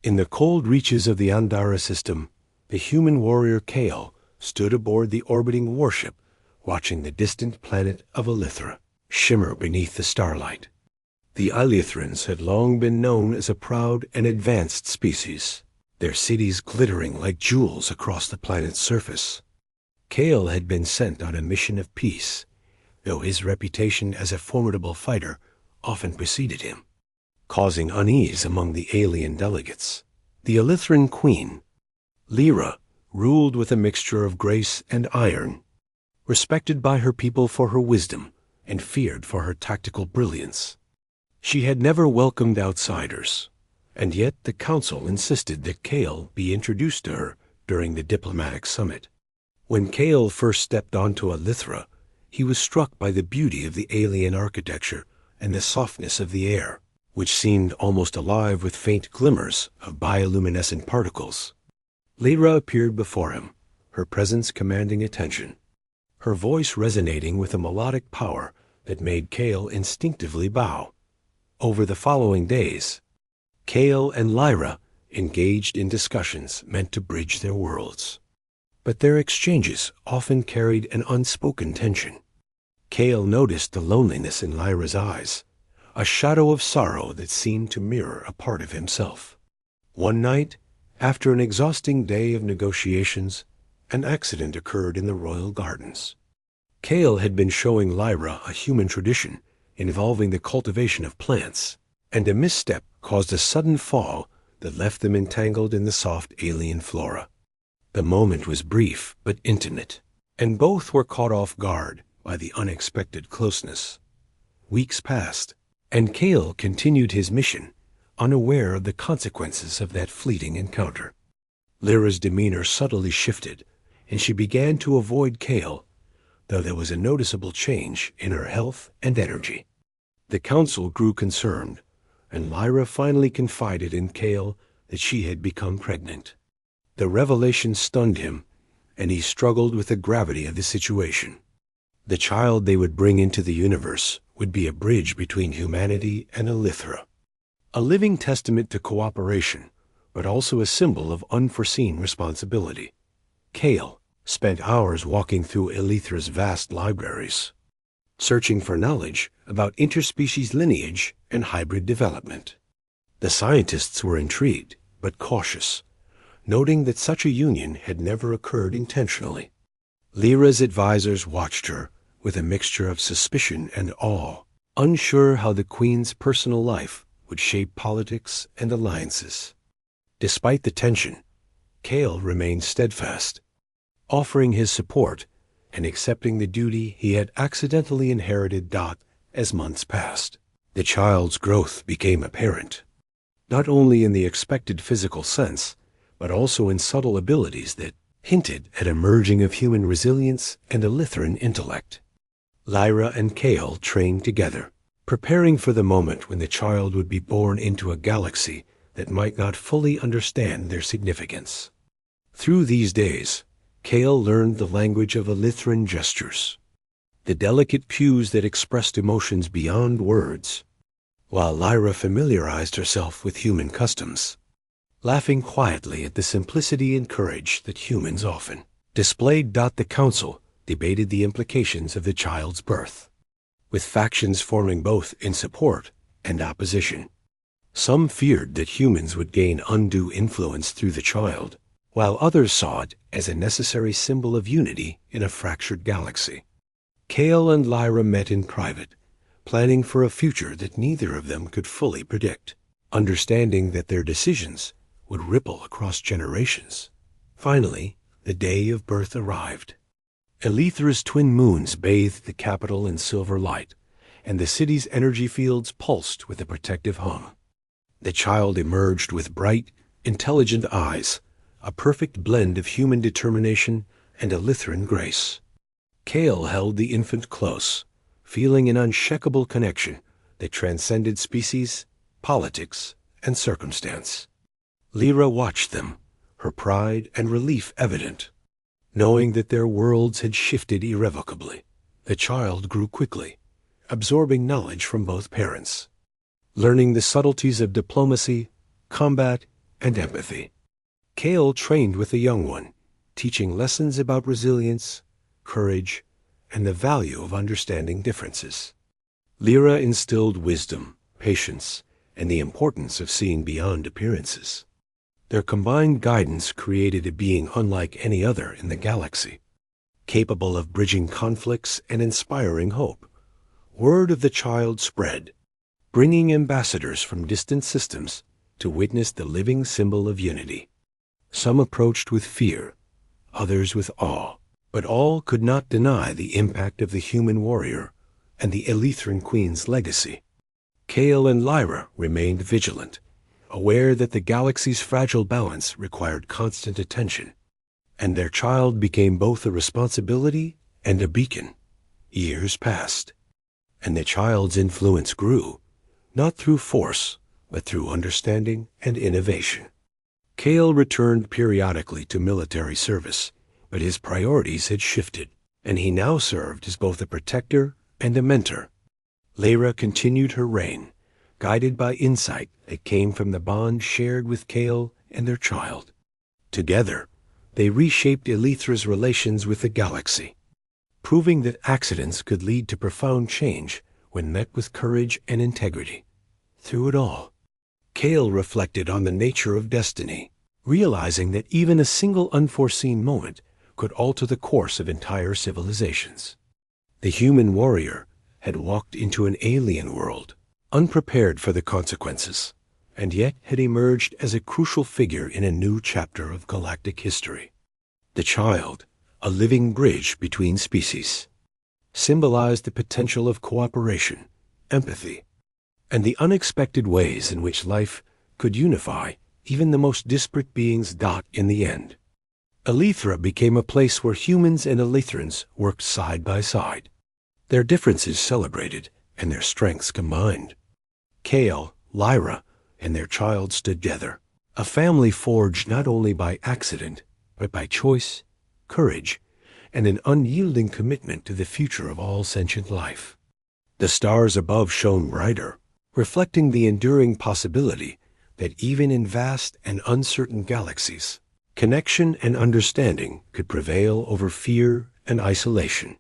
In the cold reaches of the Andara system, the human warrior Kale stood aboard the orbiting warship, watching the distant planet of Elithra shimmer beneath the starlight. The Elithrans had long been known as a proud and advanced species, their cities glittering like jewels across the planet's surface. Kale had been sent on a mission of peace, though his reputation as a formidable fighter often preceded him, causing unease among the alien delegates. The Elithran queen, Lyra, ruled with a mixture of grace and iron, respected by her people for her wisdom and feared for her tactical brilliance. She had never welcomed outsiders, and yet the council insisted that Kale be introduced to her during the diplomatic summit. When Kale first stepped onto Elithra, he was struck by the beauty of the alien architecture and the softness of the air, which seemed almost alive with faint glimmers of bioluminescent particles. Lyra appeared before him, her presence commanding attention, her voice resonating with a melodic power that made Kale instinctively bow. Over the following days, Kale and Lyra engaged in discussions meant to bridge their worlds. But their exchanges often carried an unspoken tension. Kale noticed the loneliness in Lyra's eyes, a shadow of sorrow that seemed to mirror a part of himself. One night, after an exhausting day of negotiations, an accident occurred in the royal gardens. Kale had been showing Lyra a human tradition involving the cultivation of plants, and a misstep caused a sudden fall that left them entangled in the soft alien flora. The moment was brief but intimate, and both were caught off guard by the unexpected closeness. Weeks passed, and Kale continued his mission, unaware of the consequences of that fleeting encounter. Lyra's demeanor subtly shifted, and she began to avoid Kale, though there was a noticeable change in her health and energy. The council grew concerned, and Lyra finally confided in Kale that she had become pregnant. The revelation stunned him, and he struggled with the gravity of the situation. The child they would bring into the universe would be a bridge between humanity and Elithra, a living testament to cooperation, but also a symbol of unforeseen responsibility. Kale spent hours walking through Elithra's vast libraries, searching for knowledge about interspecies lineage and hybrid development. The scientists were intrigued, but cautious, noting that such a union had never occurred intentionally. Lyra's advisors watched her with a mixture of suspicion and awe, unsure how the queen's personal life would shape politics and alliances. Despite the tension, Kale remained steadfast, offering his support and accepting the duty he had accidentally inherited. As months passed, the child's growth became apparent, not only in the expected physical sense, but also in subtle abilities that hinted at a merging of human resilience and Elithran intellect. Lyra and Kale trained together, preparing for the moment when the child would be born into a galaxy that might not fully understand their significance. Through these days, Kale learned the language of Elithran gestures, the delicate cues that expressed emotions beyond words, while Lyra familiarized herself with human customs, laughing quietly at the simplicity and courage that humans often displayed. The council debated the implications of the child's birth, with factions forming both in support and opposition. Some feared that humans would gain undue influence through the child, while others saw it as a necessary symbol of unity in a fractured galaxy. Kale and Lyra met in private, planning for a future that neither of them could fully predict, understanding that their decisions would ripple across generations. Finally, the day of birth arrived. Elithra's twin moons bathed the capital in silver light, and the city's energy fields pulsed with a protective hum. The child emerged with bright, intelligent eyes, a perfect blend of human determination and Elithran grace. Kale held the infant close, feeling an unshakable connection that transcended species, politics, and circumstance. Lyra watched them, her pride and relief evident. Knowing that their worlds had shifted irrevocably, the child grew quickly, absorbing knowledge from both parents, learning the subtleties of diplomacy, combat, and empathy. Kale trained with the young one, teaching lessons about resilience, courage, and the value of understanding differences. Lyra instilled wisdom, patience, and the importance of seeing beyond appearances. Their combined guidance created a being unlike any other in the galaxy, capable of bridging conflicts and inspiring hope. Word of the child spread, bringing ambassadors from distant systems to witness the living symbol of unity. Some approached with fear, others with awe, but all could not deny the impact of the human warrior and the Elethran Queen's legacy. Kale and Lyra remained vigilant, aware that the galaxy's fragile balance required constant attention, and their child became both a responsibility and a beacon. Years passed, and the child's influence grew, not through force, but through understanding and innovation. Kale returned periodically to military service, but his priorities had shifted, and he now served as both a protector and a mentor. Lyra continued her reign, guided by insight that came from the bond shared with Kale and their child. Together, they reshaped Elethra's relations with the galaxy, proving that accidents could lead to profound change when met with courage and integrity. Through it all, Kale reflected on the nature of destiny, realizing that even a single unforeseen moment could alter the course of entire civilizations. The human warrior had walked into an alien world, unprepared for the consequences, and yet had emerged as a crucial figure in a new chapter of galactic history. The child, a living bridge between species, symbolized the potential of cooperation, empathy, and the unexpected ways in which life could unify even the most disparate beings. In the end, Elethra became a place where humans and Elethrans worked side by side, their differences celebrated and their strengths combined. Kale, Lyra, and their child stood together, a family forged not only by accident, but by choice, courage, and an unyielding commitment to the future of all sentient life. The stars above shone brighter, reflecting the enduring possibility that even in vast and uncertain galaxies, connection and understanding could prevail over fear and isolation.